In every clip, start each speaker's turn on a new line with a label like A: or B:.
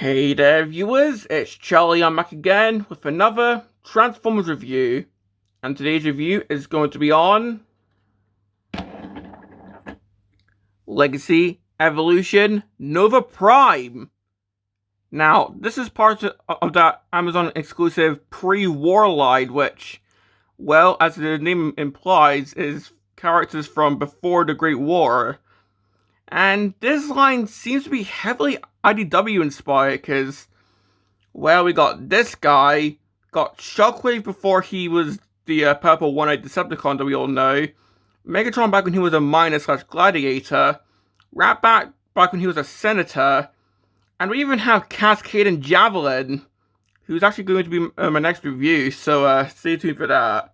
A: Hey there viewers, it's Charlie. I'm back again with another Transformers review, and today's review is going to be on Legacy Evolution Nova Prime. Now, this is part of that Amazon exclusive pre-war line, which, well, as the name implies, is characters from before the Great War. And this line seems to be heavily IDW inspired, because, well, we got this guy, got Shockwave before he was the purple one-eyed Decepticon that we all know, Megatron back when he was a miner/gladiator, Ratbat back when he was a senator, and we even have Cascade and Javelin, who's actually going to be my next review, so stay tuned for that.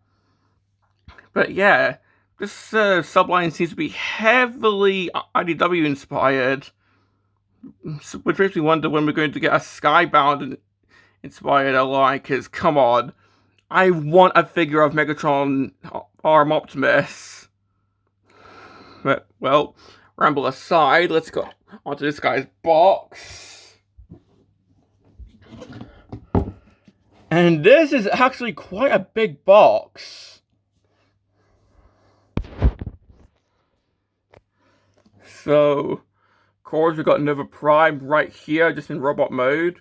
A: But yeah, this subline seems to be heavily IDW inspired, which makes me wonder when we're going to get a Skybound inspired ally, because come on, I want a figure of Megatron Arm Optimus. But, well, ramble aside, let's go onto this guy's box. And this is actually quite a big box. So, of course, we've got Nova Prime right here, just in robot mode.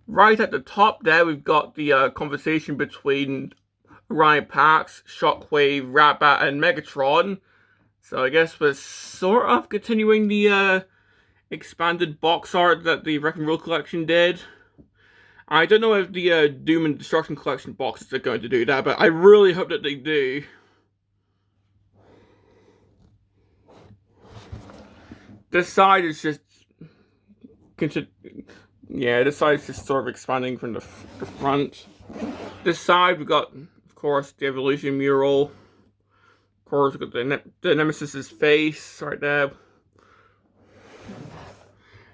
A: Right at the top there, we've got the conversation between Orion Pax, Shockwave, Ratbat, and Megatron. So I guess we're sort of continuing the expanded box art that the Wreck and Roll collection did. I don't know if the Doom and Destruction collection boxes are going to do that, but I really hope that they do. This side is just this side is just sort of expanding from the front. This side we've got, of course, the Evolution mural. Of course, we've got the Nemesis's face right there.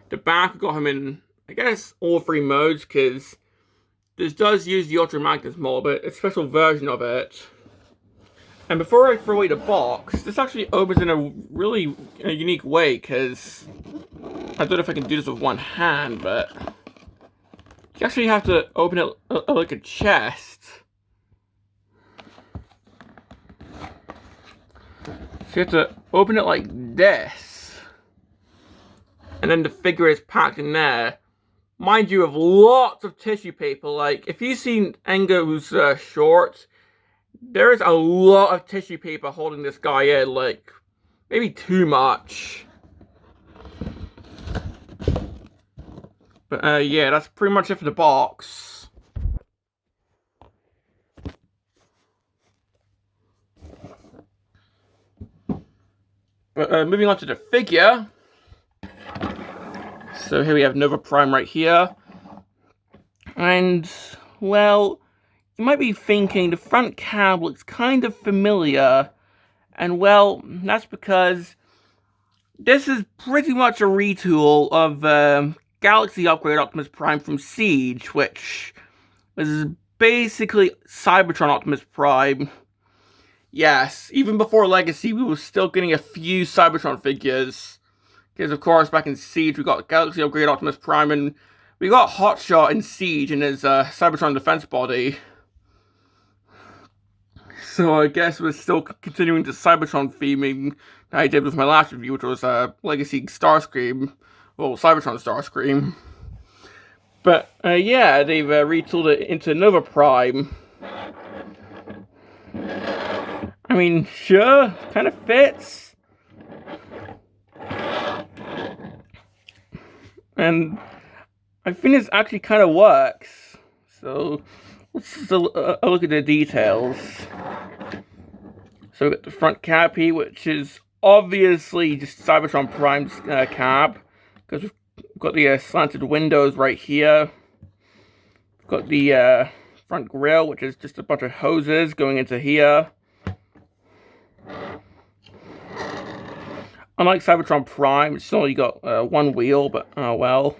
A: The back, we've got him in, I guess, all three modes, because this does use the Ultra Magnus mold, but it's a special version of it. And before I throw away the box, this actually opens in a really unique way, because I don't know if I can do this with one hand, but you actually have to open it like a chest. So you have to open it like this, and then the figure is packed in there. Mind you, with lots of tissue paper. Like, if you've seen Engo's shorts, there is a lot of tissue paper holding this guy in, like, maybe too much. But yeah, that's pretty much it for the box. But moving on to the figure. So here we have Nova Prime right here. And, well, you might be thinking the front cab looks kind of familiar. And, well, that's because this is pretty much a retool of Galaxy Upgrade Optimus Prime from Siege, which was basically Cybertron Optimus Prime. Yes, even before Legacy, we were still getting a few Cybertron figures. Because, of course, back in Siege, we got Galaxy Upgrade Optimus Prime, and we got Hotshot in Siege in his Cybertron defense body. So I guess we're still continuing the Cybertron theming that I did with my last review, which was Legacy Starscream. Well, Cybertron Starscream. But yeah, they've retooled it into Nova Prime. I mean, sure, kind of fits. And I think this actually kind of works. So let's just look at the details. So we got the front cab here, which is obviously just Cybertron Prime's cab, because we've got the slanted windows right here. We've got the front grille, which is just a bunch of hoses going into here. Unlike Cybertron Prime, it's only got one wheel, but oh well.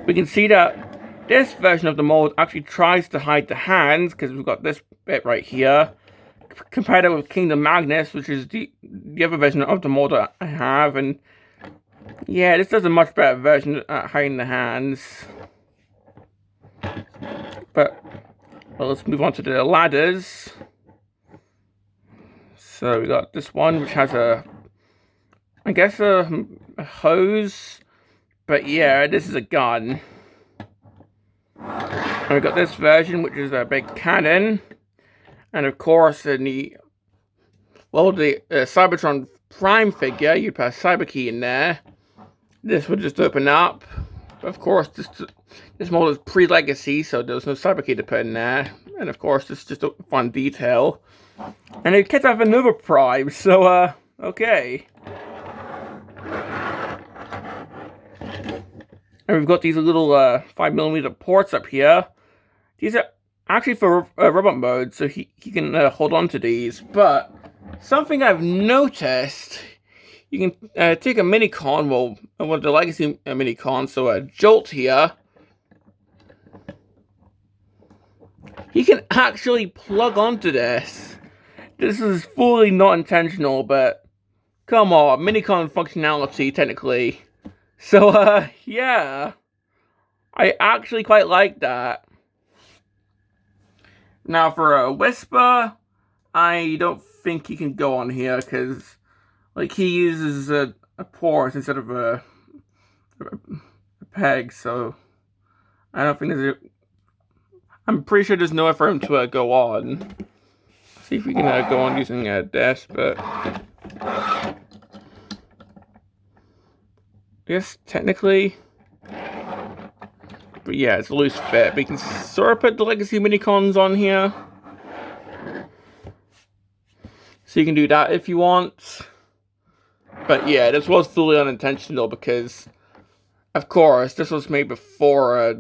A: We can see that this version of the mold actually tries to hide the hands, because we've got this bit right here. Compare that with Kingdom Magnus, which is the other version of the mold that I have, and yeah, this does a much better version at hiding the hands. But well, let's move on to the ladders. So we got this one, which has I guess a hose, but yeah, this is a gun. And we got this version, which is a big cannon, and of course, in the Cybertron Prime figure, you'd put a cyber key in there. This would just open up. Of course, this model is pre-legacy, so there's no cyber key to put in there. And of course, this is just a fun detail. And it kids have another Prime, so okay. And we've got these little 5mm ports up here. These are actually for robot mode, so he can hold on to these. But something I've noticed, you can take a mini-con, well, one of the legacy mini-cons, so a Jolt here. He can actually plug onto this. This is fully not intentional, but come on, mini-con functionality, technically. So, yeah. I actually quite like that. Now, for a Whisper, I don't think he can go on here, because, like, he uses a port instead of a peg, so I don't think there's I'm pretty sure there's nowhere for him to go on. See if we can go on using this, but yes, technically. But yeah, it's a loose fit. But you can sort of put the legacy mini-cons on here. So you can do that if you want. But yeah, this was fully unintentional because, of course, this was made before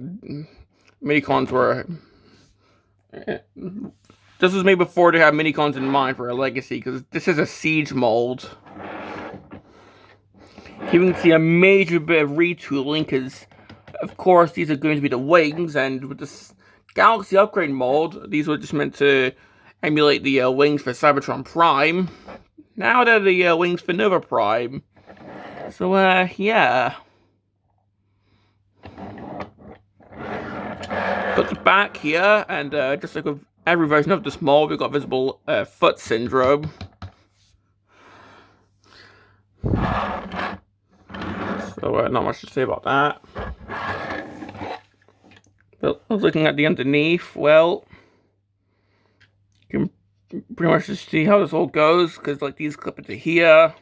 A: mini-cons were... This was made before they had mini-cons in mind for a legacy, because this is a siege mold. Here we can see a major bit of retooling, because, of course, these are going to be the wings, and with this Galaxy Upgrade mold, these were just meant to emulate the wings for Cybertron Prime. Now they're the wings for Nova Prime. So, yeah. Got the back here, and just like with every version of this mold, we've got visible foot syndrome. So, not much to say about that. But I was looking at the underneath, well, you can pretty much just see how this all goes, because, like, these clip into here.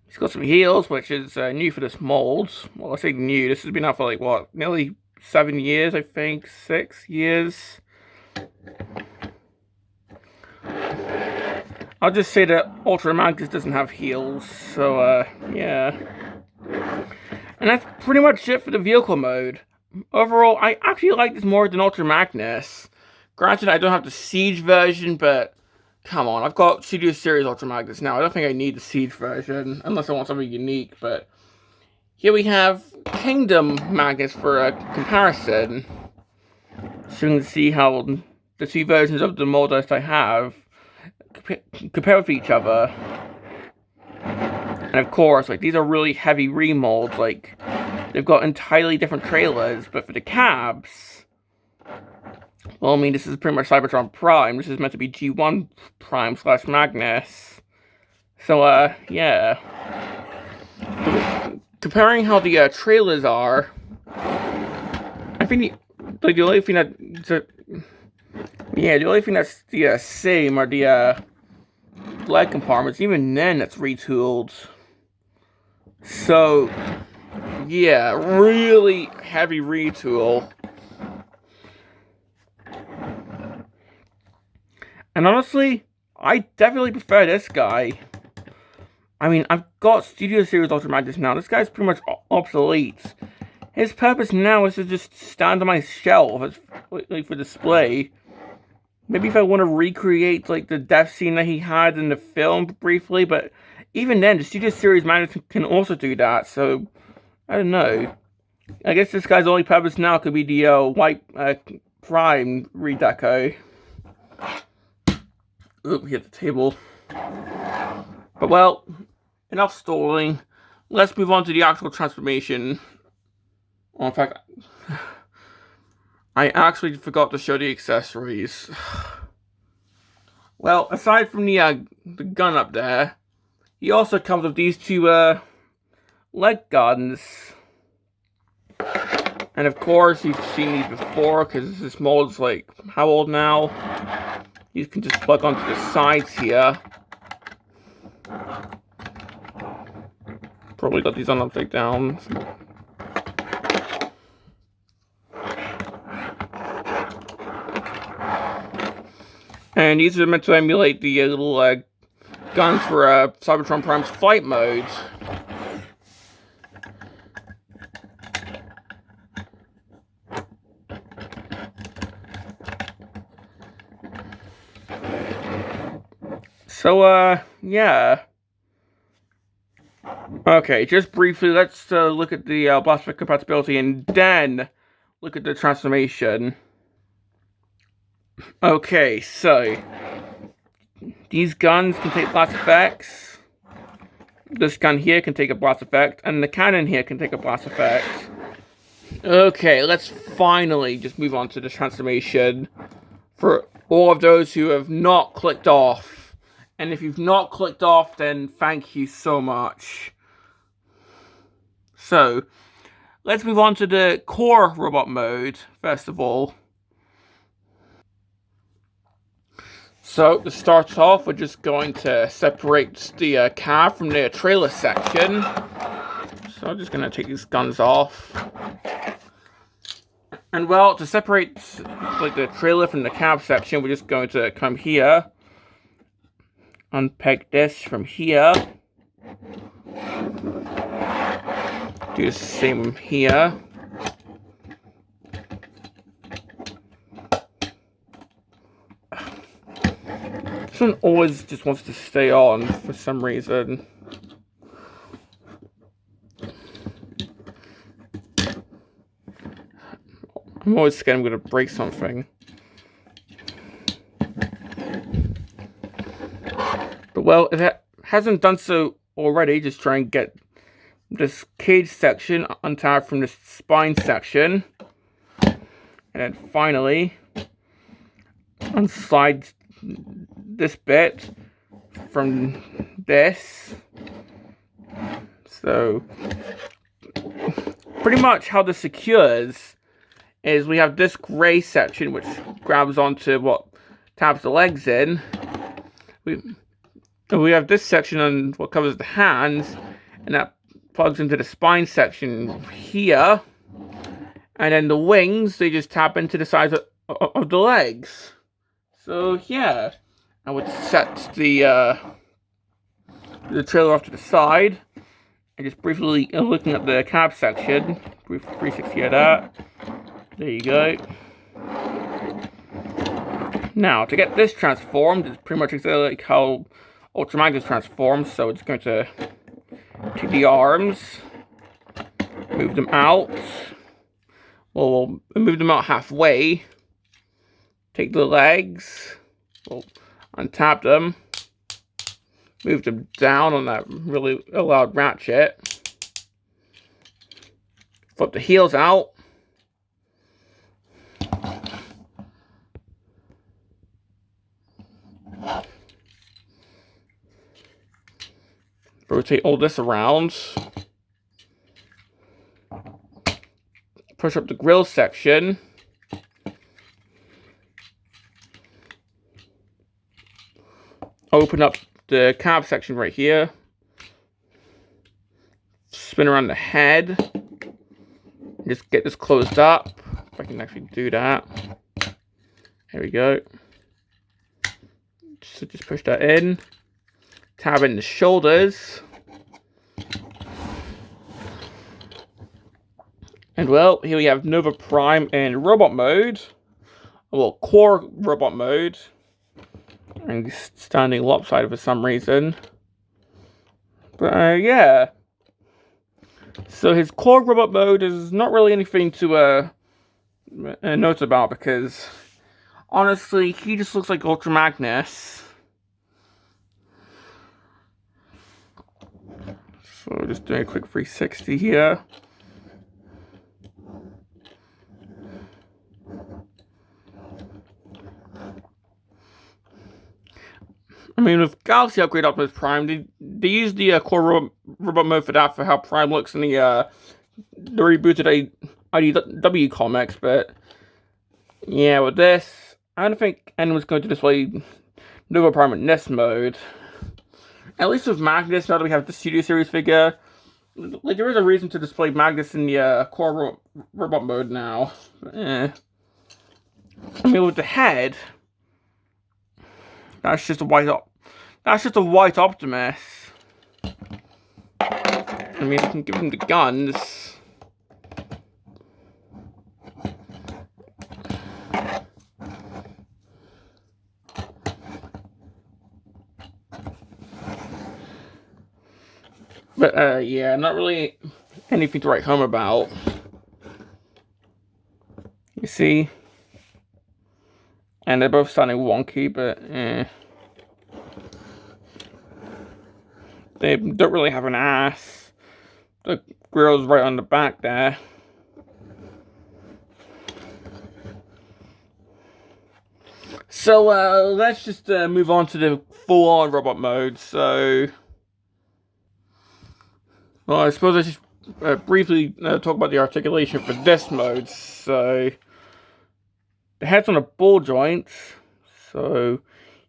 A: He's got some heels, which is new for this mold. Well, I say new, this has been out for, like, what, nearly 7 years, I think, 6 years. I'll just say that Ultra Magnus doesn't have heels, so, yeah. And that's pretty much it for the vehicle mode. Overall, I actually like this more than Ultra Magnus. Granted, I don't have the Siege version, but come on, I've got Studio Series Ultra Magnus now. I don't think I need the Siege version, unless I want something unique, but here we have Kingdom Magnus for a comparison. So you can see how the two versions of the mold that I have compare with each other. And of course, like, these are really heavy remolds, like, they've got entirely different trailers, but for the cabs, well, I mean, this is pretty much Cybertron Prime. This is meant to be G1 Prime / Magnus. So, yeah. Comparing how the trailers are, I think the only thing that, yeah, the only thing that's the same are the leg compartments. Even then, it's retooled. So, yeah, really heavy retool. And honestly, I definitely prefer this guy. I mean, I've got Studio Series Ultra Magnus now. This guy's pretty much obsolete. His purpose now is to just stand on my shelf for display. Maybe if I want to recreate, like, the death scene that he had in the film briefly, but even then, the Studio Series Magnus can also do that, so I don't know. I guess this guy's only purpose now could be the White Prime redeco. Oop, hit the table. But well, enough stalling. Let's move on to the actual transformation. Oh, in fact, I actually forgot to show the accessories. Well, aside from the gun up there, he also comes with these two leg guns. And of course, you've seen these before, because this mold's like, how old now? You can just plug onto the sides here. Probably got these on upside down. And these are meant to emulate the little guns for Cybertron Prime's flight mode. So, yeah. Okay, just briefly, let's look at the Blastoff compatibility and then look at the transformation. Okay, so these guns can take blast effects. This gun here can take a blast effect, and the cannon here can take a blast effect. Okay, let's finally just move on to the transformation for all of those who have not clicked off. And if you've not clicked off, then thank you so much. So, let's move on to the core robot mode, first of all. So, to start off, we're just going to separate the cab from the trailer section. So, I'm just going to take these guns off. And well, to separate like the trailer from the cab section, we're just going to come here, unpeg this from here, do the same here. This one always just wants to stay on for some reason. I'm always scared I'm going to break something. But well, if it hasn't done so already, just try and get this cage section untied from the spine section. And then finally, unslide this bit from this. So, pretty much how this secures is we have this gray section which grabs onto what tabs the legs in. We have this section on what covers the hands, and that plugs into the spine section here. And then the wings, they just tap into the sides of the legs. So yeah, I would set the trailer off to the side, and just briefly looking at the cab section, brief 360 of that. There you go. Now, to get this transformed, it's pretty much exactly like how Ultra Magnus transforms. So it's going to take the arms, move them out. Well, we'll move them out halfway. Take the legs, we'll untap them, move them down on that really loud ratchet. Flip the heels out. Rotate all this around. Push up the grill section. Open up the cab section right here. Spin around the head. Just get this closed up. If I can actually do that. There we go. So just push that in. Tab in the shoulders. And well, here we have Nova Prime in robot mode. Well, core robot mode. And he's standing lopsided for some reason. But yeah. So his core robot mode is not really anything to note about, because honestly, he just looks like Ultra Magnus. So just doing a quick 360 here. I mean, with Galaxy Upgrade Optimus Prime, they used the core robot mode for that, for how Prime looks in the rebooted IDW comics, but yeah, with this, I don't think anyone's going to display Nova Prime in this mode. At least with Magnus, now that we have the Studio Series figure, like, there is a reason to display Magnus in the core robot mode now. I mean, with the head, that's just a white Optimus. I mean, I can give him the guns. But, yeah, not really anything to write home about. You see? And they're both sounding wonky, but, They don't really have an ass. The grill's right on the back there. So, let's just move on to the full-on robot mode. So, well, I suppose I should briefly talk about the articulation for this mode. So, the head's on a ball joint, so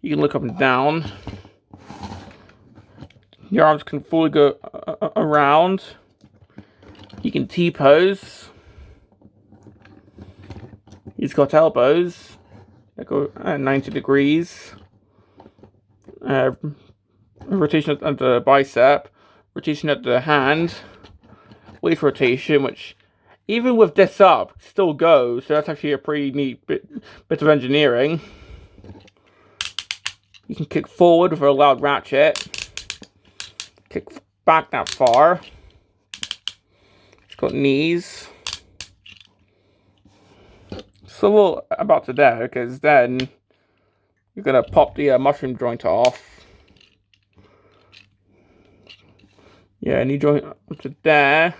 A: you can look up and down. Your arms can fully go around. You can T-pose. He's got elbows that go 90 degrees. Rotation at the bicep. Rotation at the hand. Waist rotation, which even with this up, still goes. So that's actually a pretty neat bit of engineering. You can kick forward with a loud ratchet. Kick back that far. It's got knees. So we'll about to there, because then you're gonna pop the mushroom joint off. Yeah, knee joint up to there.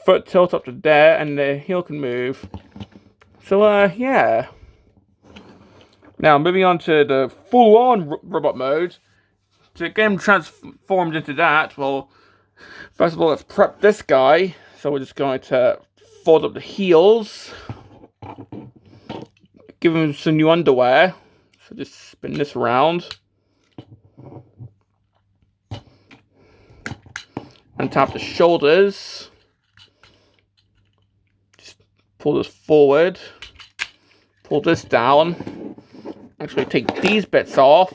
A: Foot tilt up to there, and the heel can move. So, yeah. Now, moving on to the full-on robot mode. To get him transformed into that, well, first of all, let's prep this guy. So we're just going to fold up the heels. Give him some new underwear. So just spin this around. Untap the shoulders. Just pull this forward. Pull this down. Actually take these bits off.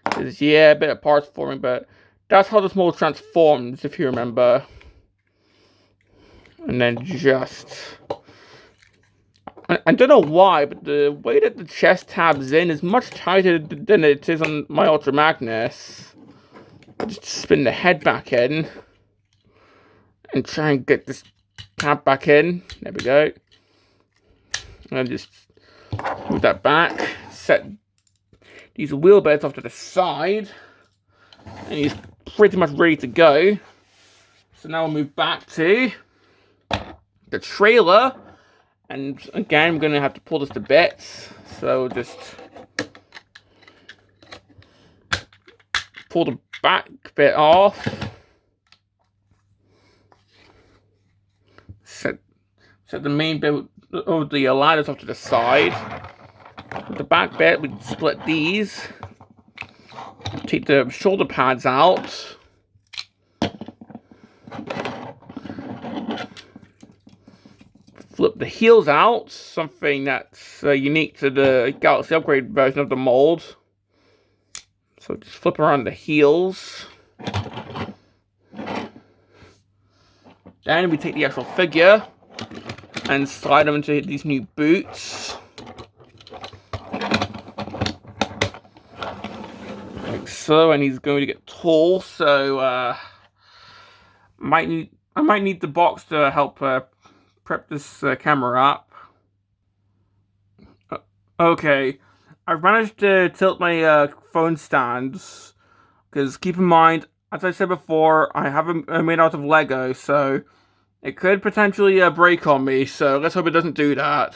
A: Because, yeah, a bit of parts forming, but that's how this mold transforms, if you remember. And then just... I don't know why, but the way that the chest tabs in is much tighter than it is on my Ultra Magnus. Just spin the head back in. And try and get this tab back in. There we go. And just move that back. Set these wheel beds off to the side. And he's pretty much ready to go. So now we'll move back to the trailer. And again, we're going to have to pull this to bits. So just pull the back bit off. Set the main bit of the ladders off to the side. With the back bit, we split these. Take the shoulder pads out. Flip the heels out, something that's unique to the Galaxy Upgrade version of the mold. So just flip around the heels. Then we take the actual figure and slide them into these new boots. Like so, and he's going to get tall, so I might need the box to help prep this camera up. Okay, I've managed to tilt my phone stands, because keep in mind, as I said before, I haven't made out of Lego, so it could potentially break on me, so let's hope it doesn't do that.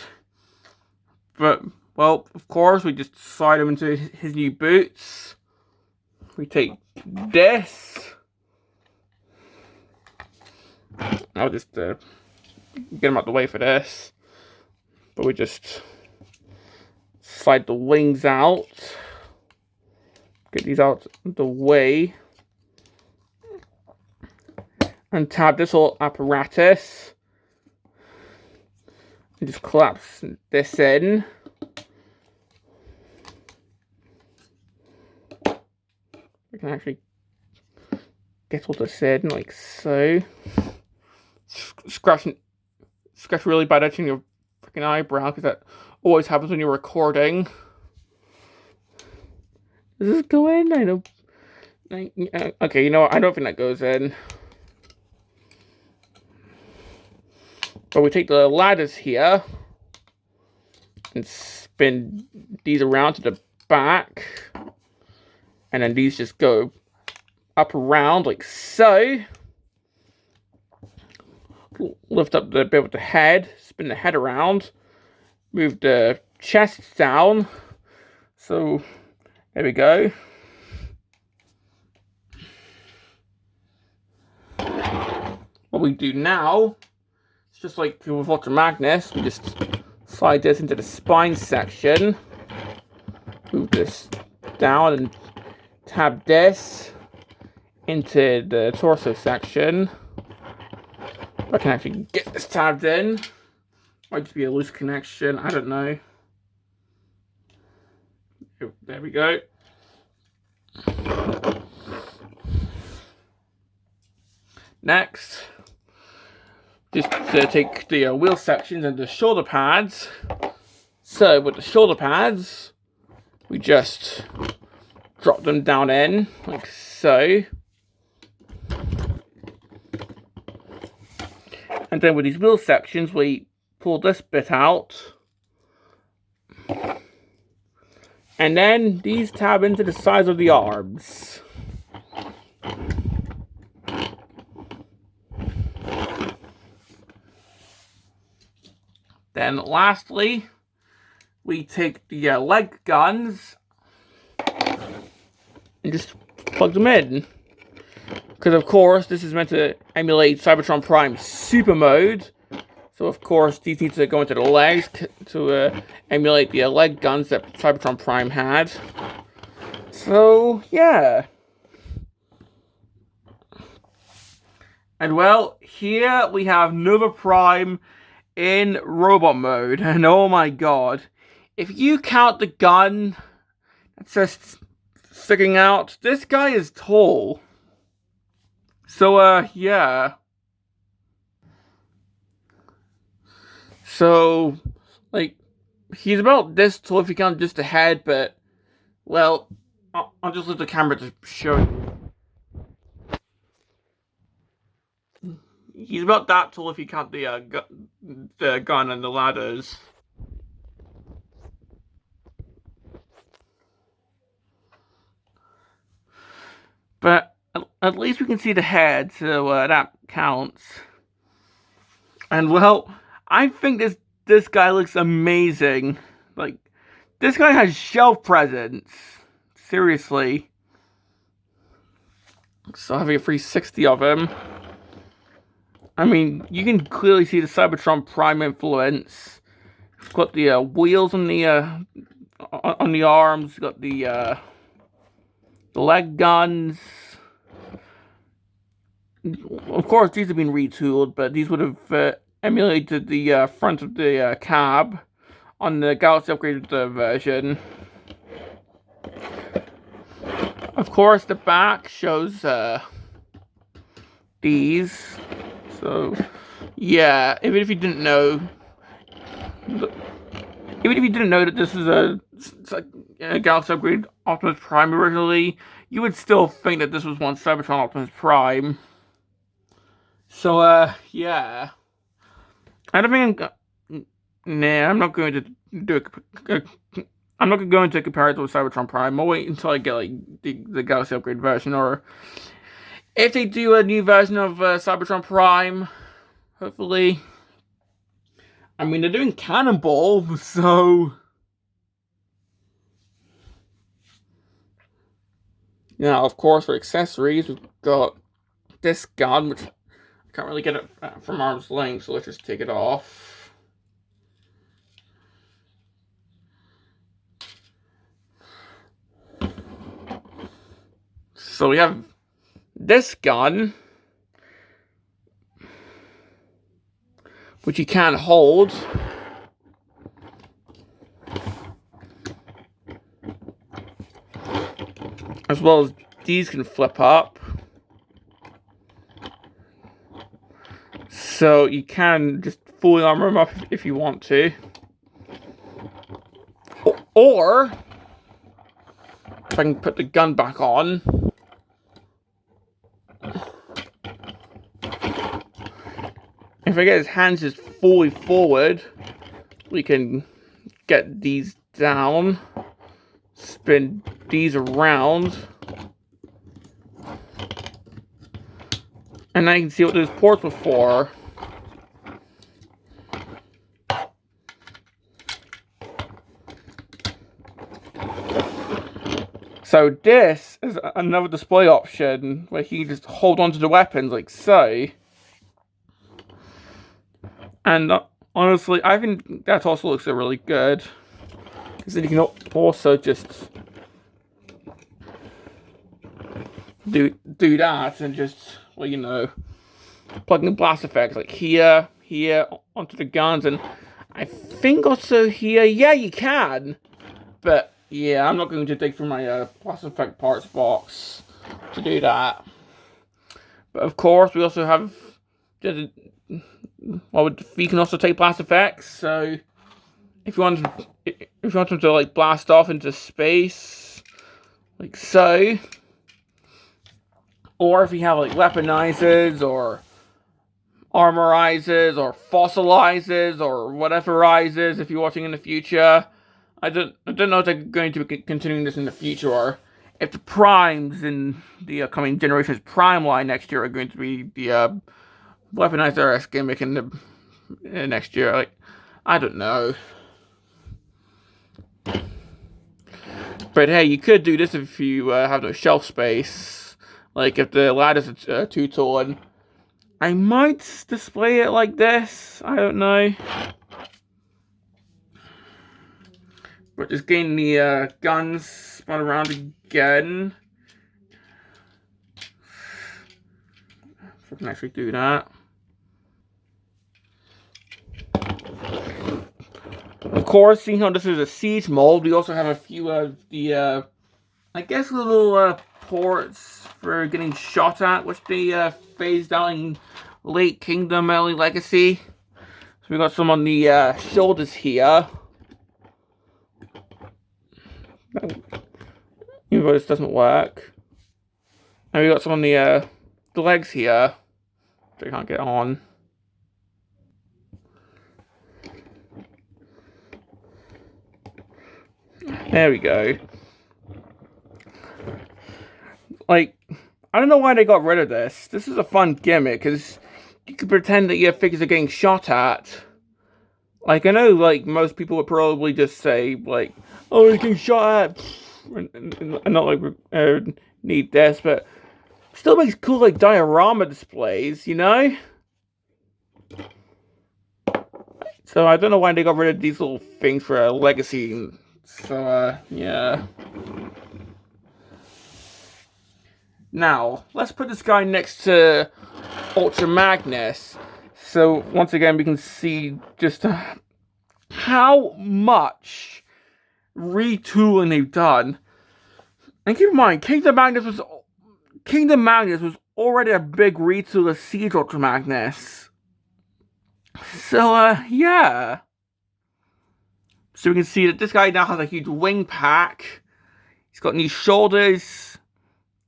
A: But, well, of course, we just slide him into his new boots. We take this. I'll just get him out the way for this. But we just slide the wings out. Get these out the way. And tab this whole apparatus. And just collapse this in. We can actually get all this in like so. Scratch really bad edge in your freaking eyebrow, because that always happens when you're recording. Does this go in? I don't. Okay, you know what? I don't think that goes in. But we take the ladders here and spin these around to the back, and then these just go up around like so. Lift up the bit with the head, spin the head around, move the chest down. So there we go. What we do now, it's just like with Walter Magnus, we just slide this into the spine section, move this down and tab this into the torso section. I can actually get this tabbed in. Might just be a loose connection, I don't know. There we go. Next, just take the wheel sections and the shoulder pads. So with the shoulder pads, we just drop them down in, like so. And then with these wheel sections, we pull this bit out. And then these tab into the sides of the arms. Then lastly, we take the leg guns and just plug them in. Because of course, this is meant to emulate Cybertron Prime Super Mode. So of course, these need to go into the legs to emulate the leg guns that Cybertron Prime had. So, yeah. And well, here we have Nova Prime in robot mode. And oh my god. If you count the gun that's just sticking out, this guy is tall. So, yeah. So, like, he's about this tall if you count just the head, but, well, I'll just let the camera to show you. He's about that tall if you count the gun and the ladders. But at least we can see the head, so that counts. And well, I think this guy looks amazing. Like, this guy has shelf presence. Seriously. So having a 360 of him. I mean, you can clearly see the Cybertron Prime influence. It's got the wheels on the arms. Got the leg guns. Of course, these have been retooled, but these would have emulated the front of the cab on the Galaxy Upgraded version. Of course, the back shows these. So, yeah, even if you didn't know that this is a Galaxy Upgrade Optimus Prime originally, you would still think that this was one Cybertron Optimus Prime. So, yeah. I don't think I'm not going to do I'm not going to compare it with Cybertron Prime. I'll wait until I get like the Galaxy Upgrade version, or if they do a new version of Cybertron Prime, hopefully. I mean, they're doing Cannonball, so now, of course, for accessories, we've got this gun, which I can't really get it from arm's length, so let's just take it off. So we have this gun, which you can't hold. As well as these can flip up. So you can just fully armor them up if you want to. Or, if I can put the gun back on, if I get his hands just fully forward, we can get these down, spin these around, and I can see what those ports were for. So this is another display option where you just hold onto the weapons like so. And honestly, I think that also looks really good. Because then you can also just do that and just, well, you know, plug in blast effects like here, onto the guns, and I think also here. Yeah, you can. But yeah, I'm not going to dig through my blast effect parts box to do that. But of course, we also have well, you can also take blast effects. So if you want them to like blast off into space, like so, or if you have like weaponizers or armorizers or fossilizers or whateverizers, if you're watching in the future, I don't know if they're going to be continuing this in the future, or if the primes in the coming Generations Prime line next year are going to be the weaponizer gimmick in the next year. Like, I don't know. But hey, you could do this if you have no shelf space. Like if the ladder's too tall, and I might display it like this. I don't know. But just getting the guns spun around again. If I can actually do that. Of course, seeing how this is a siege mold, we also have a few of the, I guess, little ports for getting shot at, which they phased out in late Kingdom, early Legacy. So we got some on the shoulders here. Even though this doesn't work. And we got some on the legs here, which I can't get on. There we go. Like, I don't know why they got rid of this. This is a fun gimmick, because you can pretend that your figures are getting shot at. Like, I know, like, most people would probably just say, like, oh, you're getting shot at, and not, like, need this, but still makes cool, like, diorama displays, you know? So, I don't know why they got rid of these little things for a legacy. So, yeah. Now, let's put this guy next to Ultra Magnus. So, once again, we can see just how much retooling they've done. And keep in mind, Kingdom Magnus was already a big retool of Siege Ultra Magnus. So, yeah. So we can see that this guy now has a huge wing pack. He's got new shoulders.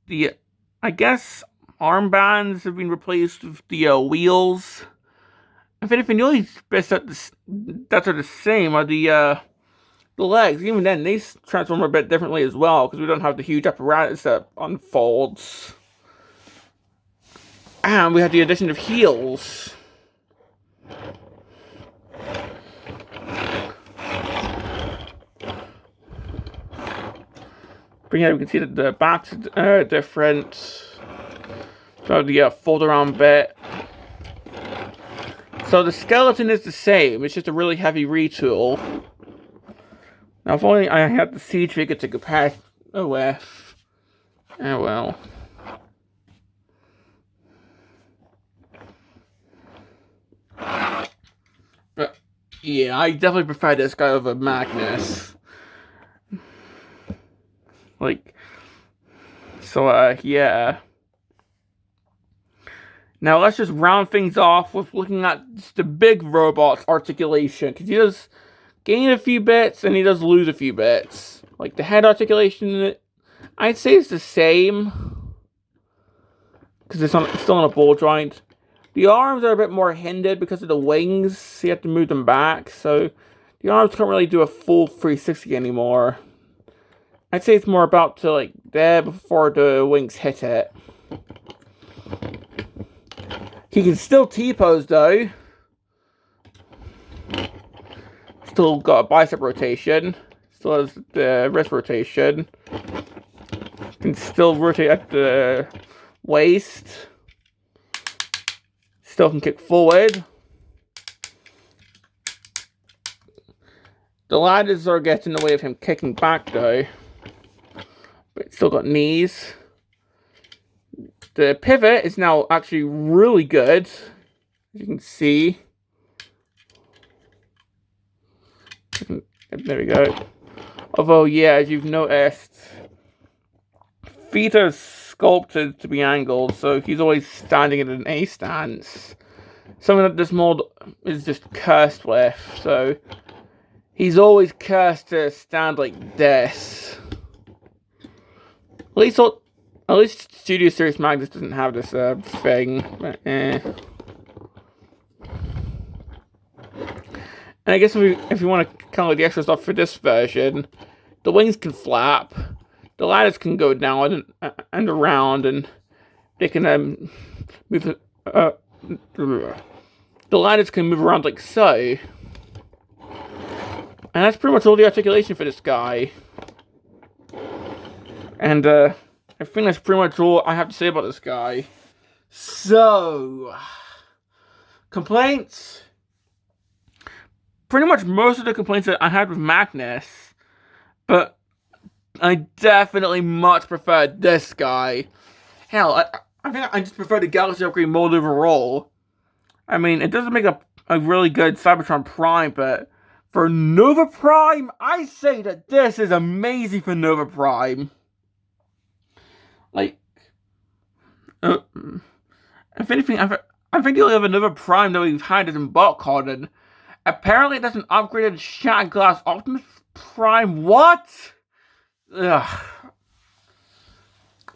A: The, I guess, armbands have been replaced with the wheels. If anything, the only bits that are the same are the the legs, even then, they transform a bit differently as well, because we don't have the huge apparatus that unfolds. And we have the addition of heels. But yeah, we can see that the backs are different. So the fold around bit. So the skeleton is the same, it's just a really heavy retool. Now if only I had the siege figure to compare with. Oh well. But yeah, I definitely prefer this guy over Magnus. Like, so yeah. Now let's just round things off with looking at the big robot's articulation, because he does gain a few bits and he does lose a few bits. Like the head articulation, I'd say it's the same, because it's still on a ball joint. The arms are a bit more hindered because of the wings, so you have to move them back, so the arms can't really do a full 360 anymore. I'd say it's more about to like there before the wings hit it. He can still T-pose though. Still got a bicep rotation. Still has the wrist rotation. Can still rotate at the waist. Still can kick forward. The ladders are getting in the way of him kicking back though. But it's still got knees. The pivot is now actually really good, as you can see. There we go. Although, yeah, as you've noticed, feet are sculpted to be angled, so he's always standing in an A stance. Something that this mold is just cursed with, so he's always cursed to stand like this. At least Studio Series Magnus doesn't have this thing. But, And I guess if you want to kind of like the extra stuff for this version, the wings can flap, the ladders can go down and around, and they can move. The ladders can move around like so, and that's pretty much all the articulation for this guy. And I think that's pretty much all I have to say about this guy. So, complaints? Pretty much most of the complaints that I had with Magnus, but I definitely much preferred this guy. Hell, I think I just prefer the Galaxy Upgrade mold overall. I mean, it doesn't make a really good Cybertron Prime, but for Nova Prime, I say that this is amazing for Nova Prime. Like, if anything, I think the only other Nova Prime that we've had is in Botcon, and apparently that's an upgraded Shattered Glass Optimus Prime. What? Ugh.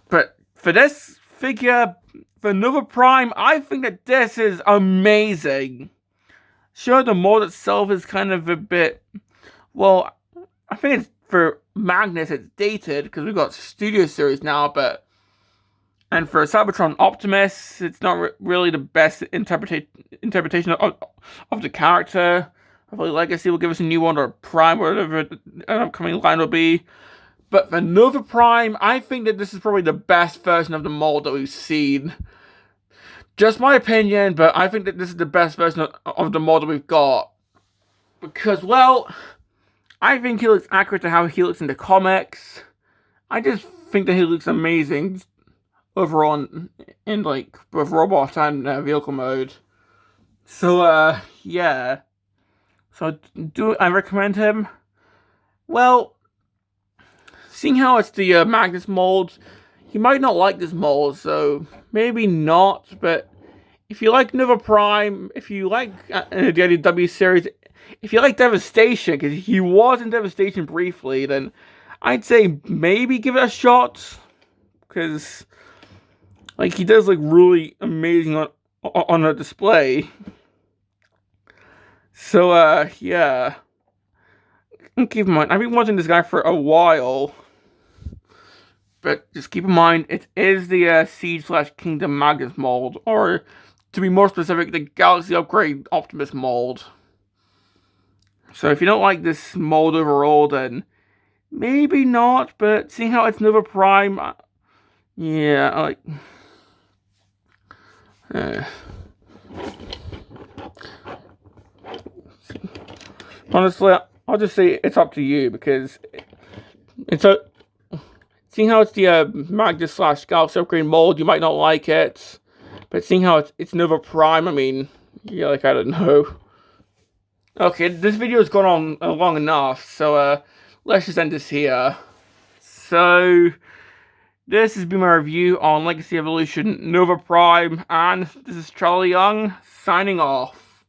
A: But for this figure, for Nova Prime, I think that this is amazing. Sure, the mold itself is kind of a bit, well, I think it's for Magnus, it's dated, because we've got Studio Series now, and for Cybertron Optimus, it's not really the best interpretation of the character. Hopefully Legacy will give us a new one, or Prime, or whatever an upcoming line will be. But for Nova Prime, I think that this is probably the best version of the mold that we've seen. Just my opinion, but I think that this is the best version of the mold that we've got. Because, well, I think he looks accurate to how he looks in the comics. I just think that he looks amazing overall in like both robot and vehicle mode. So yeah. So do I recommend him? Well, seeing how it's the Magnus mold, you might not like this mold, so maybe not. But if you like Nova Prime, if you like the IDW series, if you like Devastation, because he was in Devastation briefly, then I'd say maybe give it a shot. Because like, he does look really amazing on a display. So, yeah. And keep in mind, I've been watching this guy for a while. But just keep in mind, it is the Siege/Kingdom Magus mold, or to be more specific, the Galaxy Upgrade Optimus mold. So if you don't like this mold overall, then maybe not, but seeing how it's Nova Prime, yeah, like... honestly, I'll just say it's up to you, because it's a... seeing how it's the Magus/Galaxy Upgrade mold, you might not like it. But seeing how it's Nova Prime, I mean, yeah, like, I don't know. Okay, this video has gone on long enough, so let's just end this here. So, this has been my review on Legacy Evolution Nova Prime, and this is Charlie Young, signing off.